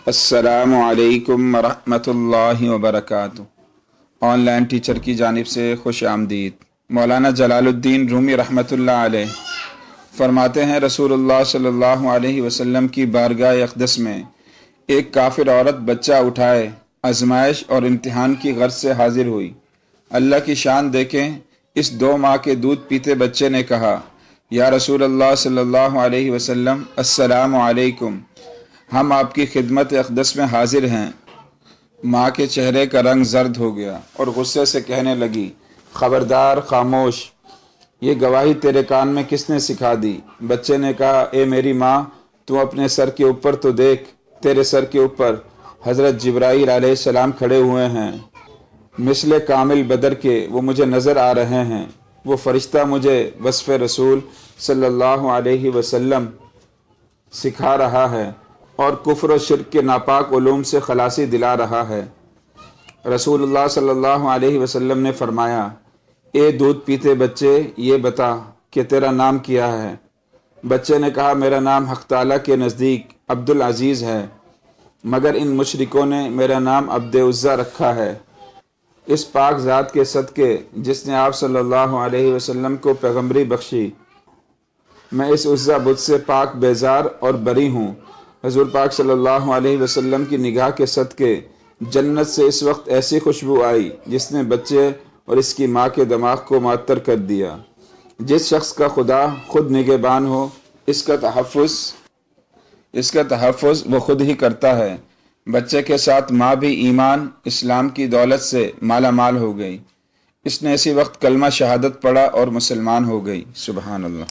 السلام علیکم ورحمۃ اللہ وبرکاتہ۔ آن لائن ٹیچر کی جانب سے خوش آمدید۔ مولانا جلال الدین رومی رحمۃ اللہ علیہ فرماتے ہیں، رسول اللہ صلی اللہ علیہ وسلم کی بارگاہ اقدس میں ایک کافر عورت بچہ اٹھائے آزمائش اور امتحان کی غرض سے حاضر ہوئی۔ اللہ کی شان دیکھیں، اس 2 ماہ کے دودھ پیتے بچے نے کہا، یا رسول اللہ صلی اللہ علیہ وسلم، السلام علیکم، ہم آپ کی خدمت اقدس میں حاضر ہیں۔ ماں کے چہرے کا رنگ زرد ہو گیا اور غصے سے کہنے لگی، خبردار، خاموش، یہ گواہی تیرے کان میں کس نے سکھا دی؟ بچے نے کہا، اے میری ماں، تو اپنے سر کے اوپر تو دیکھ، تیرے سر کے اوپر حضرت جبرائیل علیہ السلام کھڑے ہوئے ہیں، مثل کامل بدر کے وہ مجھے نظر آ رہے ہیں۔ وہ فرشتہ مجھے وصف رسول صلی اللہ علیہ وسلم سکھا رہا ہے اور کفر و شرک کے ناپاک علوم سے خلاصی دلا رہا ہے۔ رسول اللہ صلی اللہ علیہ وسلم نے فرمایا، اے دودھ پیتے بچے، یہ بتا کہ تیرا نام کیا ہے؟ بچے نے کہا، میرا نام حق تعالیٰ کے نزدیک عبدالعزیز ہے، مگر ان مشرکوں نے میرا نام عبد عزیٰ رکھا ہے۔ اس پاک ذات کے صدقے جس نے آپ صلی اللہ علیہ وسلم کو پیغمبری بخشی، میں اس عزیٰ بت سے پاک بیزار اور بری ہوں۔ حضور پاک صلی اللہ علیہ وسلم کی نگاہ کے صدقے جنت سے اس وقت ایسی خوشبو آئی جس نے بچے اور اس کی ماں کے دماغ کو معطر کر دیا۔ جس شخص کا خدا خود نگہبان ہو، اس کا تحفظ وہ خود ہی کرتا ہے۔ بچے کے ساتھ ماں بھی ایمان اسلام کی دولت سے مالا مال ہو گئی۔ اس نے اسی وقت کلمہ شہادت پڑھا اور مسلمان ہو گئی۔ سبحان اللہ۔